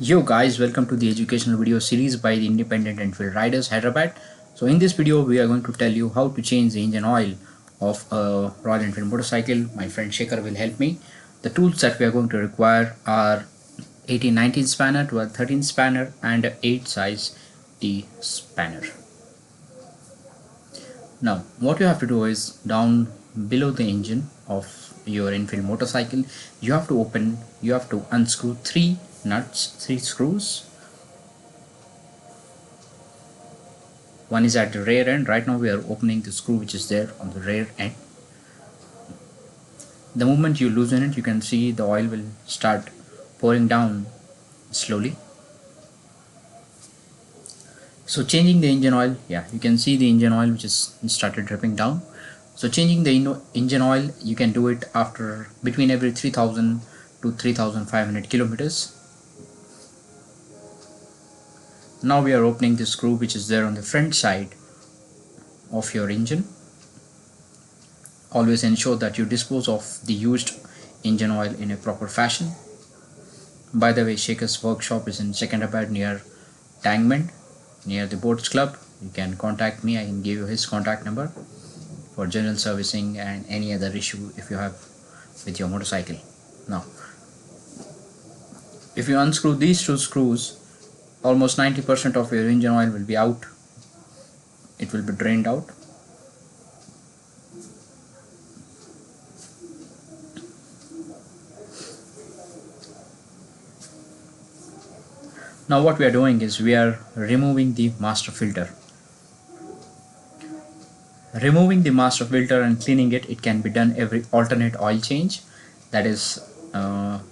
Yo guys, welcome to the educational video series by the Independent Enfield Riders, Hyderabad. So in this video, we are going to tell you how to change the engine oil of a Royal Enfield motorcycle. My friend Shekhar will help me. The tools that we are going to require are 18-19 spanner, 12-13 spanner and a 8 size T spanner. Now what you have to do is down below the engine of your Enfield motorcycle, you have to unscrew 3 nuts, 3 screws. One is at the rear end. Right now we are opening the screw which is there on the rear end. The moment you loosen it, you can see the oil will start pouring down slowly. So changing the engine oil, yeah, you can see the engine oil which is started dripping down. So changing the engine oil, you can do it after between every 3000 to 3500 kilometers. Now we are opening the screw which is there on the front side of your engine. Always ensure that you dispose of the used engine oil in a proper fashion. By the way, Shekhar's workshop is in Hyderabad near Tangment, near the Boats Club. You can contact me. I can give you his contact number for general servicing and any other issue if you have with your motorcycle. Now, if you unscrew these 2 screws, almost 90% of your engine oil will be out. It will be drained out. Now what we are doing is we are removing the master filter. Removing the master filter and cleaning it can be done every alternate oil change, that is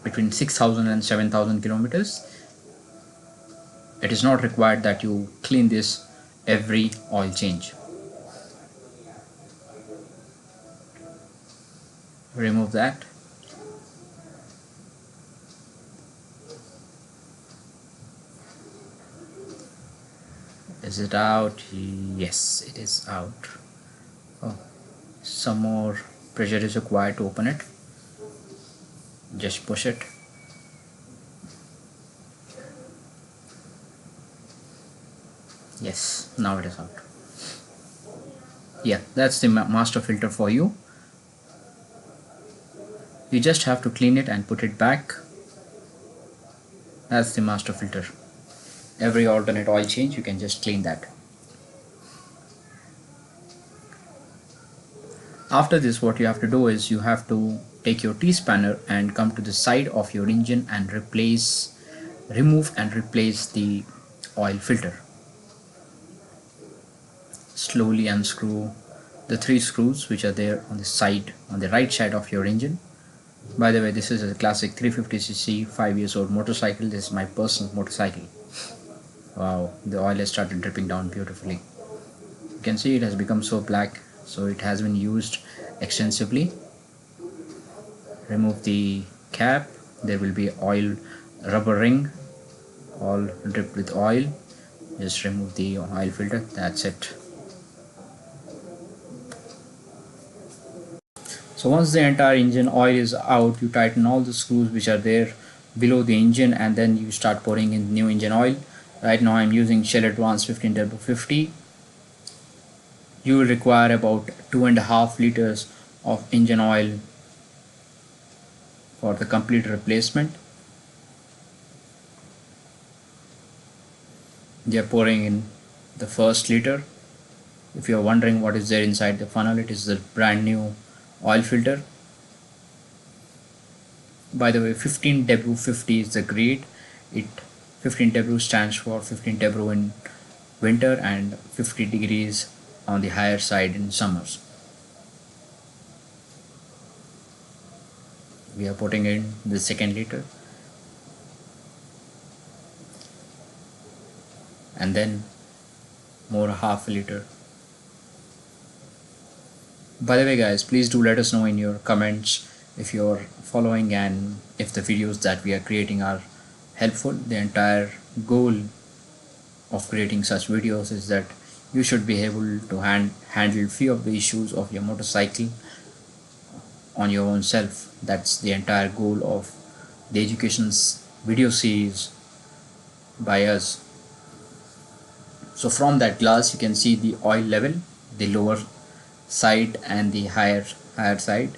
between 6000 and 7000 kilometers. It is not required that you clean this every oil change. Remove that. Is it out? Yes, it is out. Oh, some more pressure is required to open it. Just push it. Yes, now it is out. Yeah, that's the master filter for you. You just have to clean it and put it back. That's the master filter. Every alternate oil change you can just clean that. After this, what you have to do is you have to take your T-spanner and come to the side of your engine and remove and replace the oil filter. Slowly unscrew the 3 screws which are there on the side, on the right side of your engine. By the way, this is a classic 350cc 5 years old motorcycle. This is my personal motorcycle. Wow, the oil has started dripping down beautifully. You can see it has become so black, so it has been used extensively. Remove the cap. There will be oil rubber ring all dripped with oil. Just remove the oil filter. That's it. So once the entire engine oil is out, you tighten all the screws which are there below the engine and then you start pouring in new engine oil. Right now I'm using Shell Advance 15 Turbo 50. You will require about 2.5 liters of engine oil for the complete replacement. They are pouring in the first liter. If you are wondering what is there inside the funnel, it is the brand new oil filter. By the way, 15W50 is the grade. 15W stands for 15W in winter and 50 degrees on the higher side in summers. We are putting in the second liter and then more half a liter. By the way guys, please do let us know in your comments if you're following and if the videos that we are creating are helpful. The entire goal of creating such videos is that you should be able to handle few of the issues of your motorcycle on your own self. That's the entire goal of the education's video series by us. So from that glass you can see the oil level, the lower side and the higher side.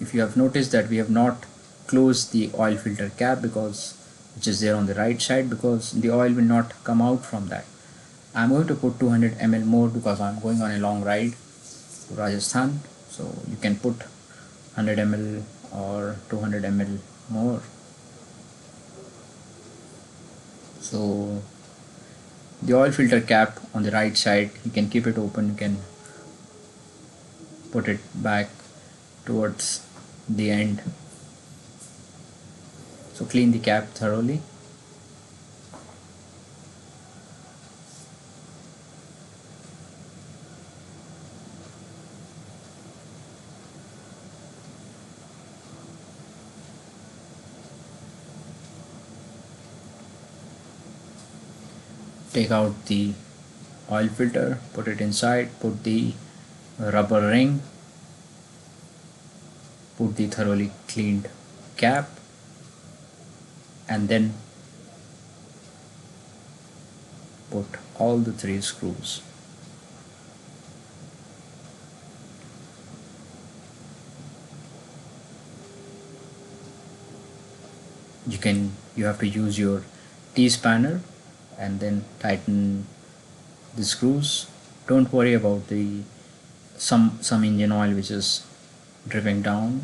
If you have noticed that we have not closed the oil filter cap, because which is there on the right side, because the oil will not come out from that. I'm going to put 200 ml more because I'm going on a long ride to Rajasthan, so you can put 100 ml or 200 ml more. So the oil filter cap on the right side, you can keep it open, you can put it back towards the end. So clean the cap thoroughly. Take out the oil filter, put it inside, put the rubber ring, put the thoroughly cleaned cap, and then put all the 3 screws. You have to use your T-spanner and then tighten the screws. Don't worry about the some engine oil which is dripping down.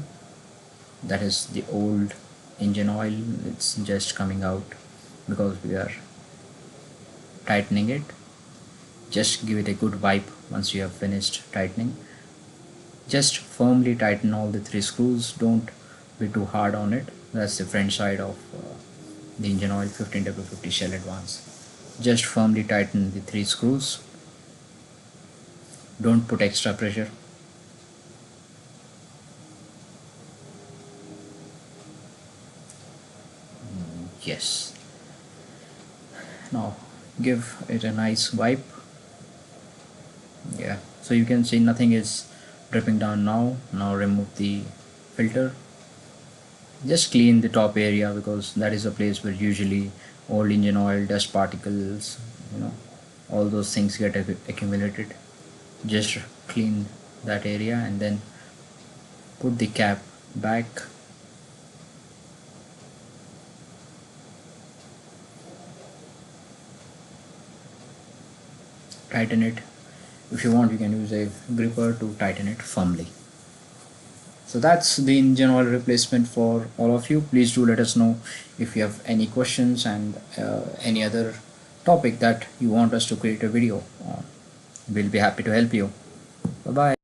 That is the old engine oil, it's just coming out because we are tightening it. Just give it a good wipe once you have finished tightening. Just firmly tighten all the 3 screws, don't be too hard on it. That's the front side of the engine oil 15W50 Shell Advance. Just firmly tighten the 3 screws, don't put extra pressure. Yes, now give it a nice wipe. Yeah, so you can see nothing is dripping down now. Now remove the filter. Just clean the top area because that is a place where usually old engine oil, dust particles, all those things get accumulated. Just clean that area and then put the cap back. Tighten it. If you want, you can use a gripper to tighten it firmly. So that's the engine oil replacement for all of you. Please do let us know if you have any questions and any other topic that you want us to create a video on. We'll be happy to help you. Bye bye.